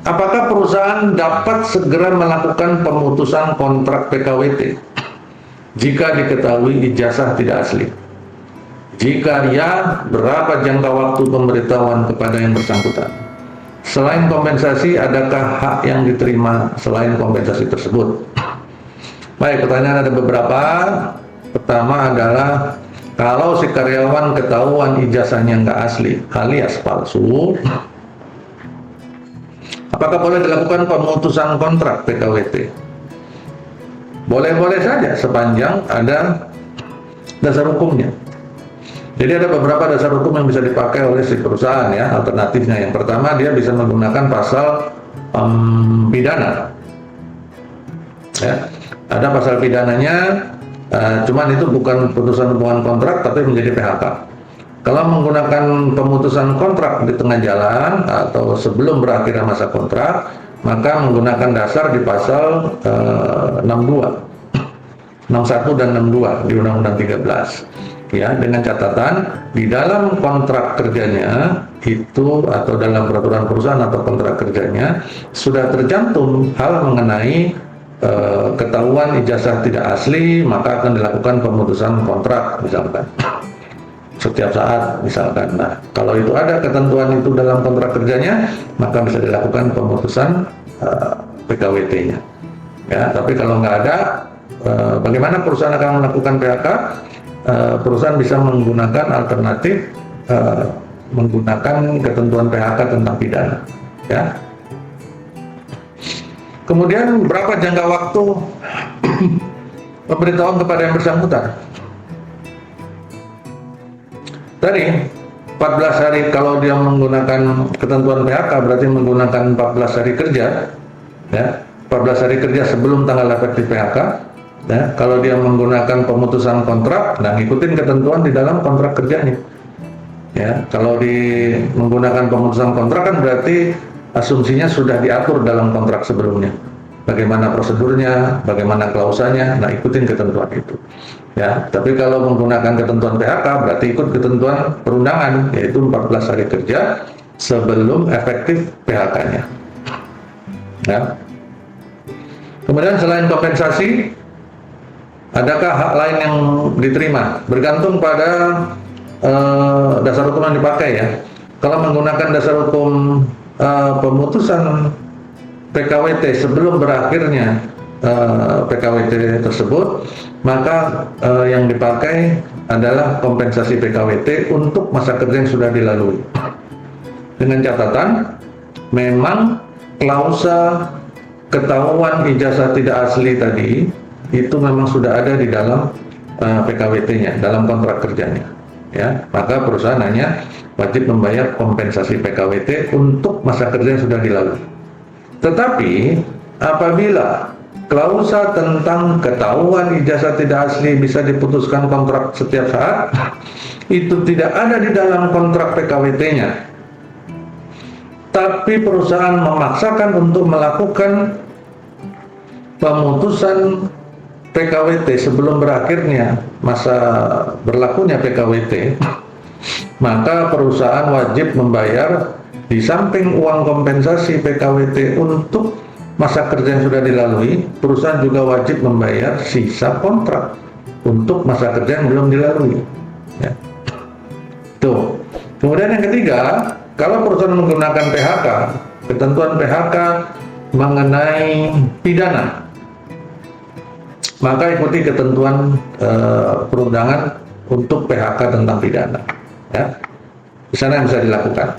Apakah perusahaan dapat segera melakukan pemutusan kontrak PKWT jika diketahui ijazah tidak asli? Jika ya, berapa jangka waktu pemberitahuan kepada yang bersangkutan? Selain kompensasi, adakah hak yang diterima selain kompensasi tersebut? Baik, pertanyaan ada beberapa. Pertama adalah, kalau si karyawan ketahuan ijazahnya nggak asli alias palsu, apakah boleh dilakukan pemutusan kontrak PKWT? Boleh-boleh saja sepanjang ada dasar hukumnya. Jadi ada beberapa dasar hukum yang bisa dipakai oleh si perusahaan ya, alternatifnya. Yang pertama, dia bisa menggunakan pasal pidana. Ya, ada pasal pidananya, cuman itu bukan putusan hubungan kontrak tapi menjadi PHK. Kalau menggunakan pemutusan kontrak di tengah jalan atau sebelum berakhirnya masa kontrak, maka menggunakan dasar di pasal 61 dan 62 di Undang-Undang 13. Ya, dengan catatan di dalam kontrak kerjanya itu atau dalam peraturan perusahaan atau kontrak kerjanya sudah tercantum hal mengenai ketahuan ijazah tidak asli, maka akan dilakukan pemutusan kontrak misalkan setiap saat misalkan. Nah, kalau itu ada ketentuan itu dalam kontrak kerjanya, maka bisa dilakukan pemutusan PKWT-nya. Ya, tapi kalau nggak ada, bagaimana perusahaan akan melakukan PHK? Perusahaan bisa menggunakan alternatif menggunakan ketentuan PHK tentang pidana. Ya. Kemudian berapa jangka waktu pemberitahuan kepada yang bersangkutan? Tadi 14 hari, kalau dia menggunakan ketentuan PHK berarti menggunakan 14 hari kerja, ya, 14 hari kerja sebelum tanggal efektif PHK. Ya, kalau dia menggunakan pemutusan kontrak, nah ikutin ketentuan di dalam kontrak kerjanya. Ya, kalau menggunakan pemutusan kontrak kan berarti asumsinya sudah diatur dalam kontrak sebelumnya. Bagaimana prosedurnya, bagaimana klausanya, nah ikutin ketentuan itu. Ya, tapi kalau menggunakan ketentuan PHK berarti ikut ketentuan perundangan, yaitu 14 hari kerja sebelum efektif PHK-nya. Ya. Kemudian selain kompensasi, adakah hak lain yang diterima? Bergantung pada dasar hukum yang dipakai ya. Kalau menggunakan dasar hukum pemutusan PKWT sebelum berakhirnya PKWT tersebut, maka yang dipakai adalah kompensasi PKWT untuk masa kerja yang sudah dilalui. Dengan catatan, memang klausa ketahuan ijazah tidak asli tadi itu memang sudah ada di dalam PKWT-nya, dalam kontrak kerjanya. Ya, maka perusahaan hanya wajib membayar kompensasi PKWT untuk masa kerja yang sudah dilalui. Tetapi apabila klausa tentang ketahuan ijazah tidak asli bisa diputuskan kontrak setiap saat, itu tidak ada di dalam kontrak PKWT-nya, tapi perusahaan memaksakan untuk melakukan pemutusan PKWT sebelum berakhirnya masa berlakunya PKWT, maka perusahaan wajib membayar di samping uang kompensasi PKWT untuk masa kerja yang sudah dilalui, perusahaan juga wajib membayar sisa kontrak untuk masa kerja yang belum dilalui. Ya. Tuh. Kemudian yang ketiga, kalau perusahaan menggunakan PHK, ketentuan PHK mengenai pidana, maka ikuti ketentuan perundangan untuk PHK tentang pidana. Ya, di sana yang bisa dilakukan.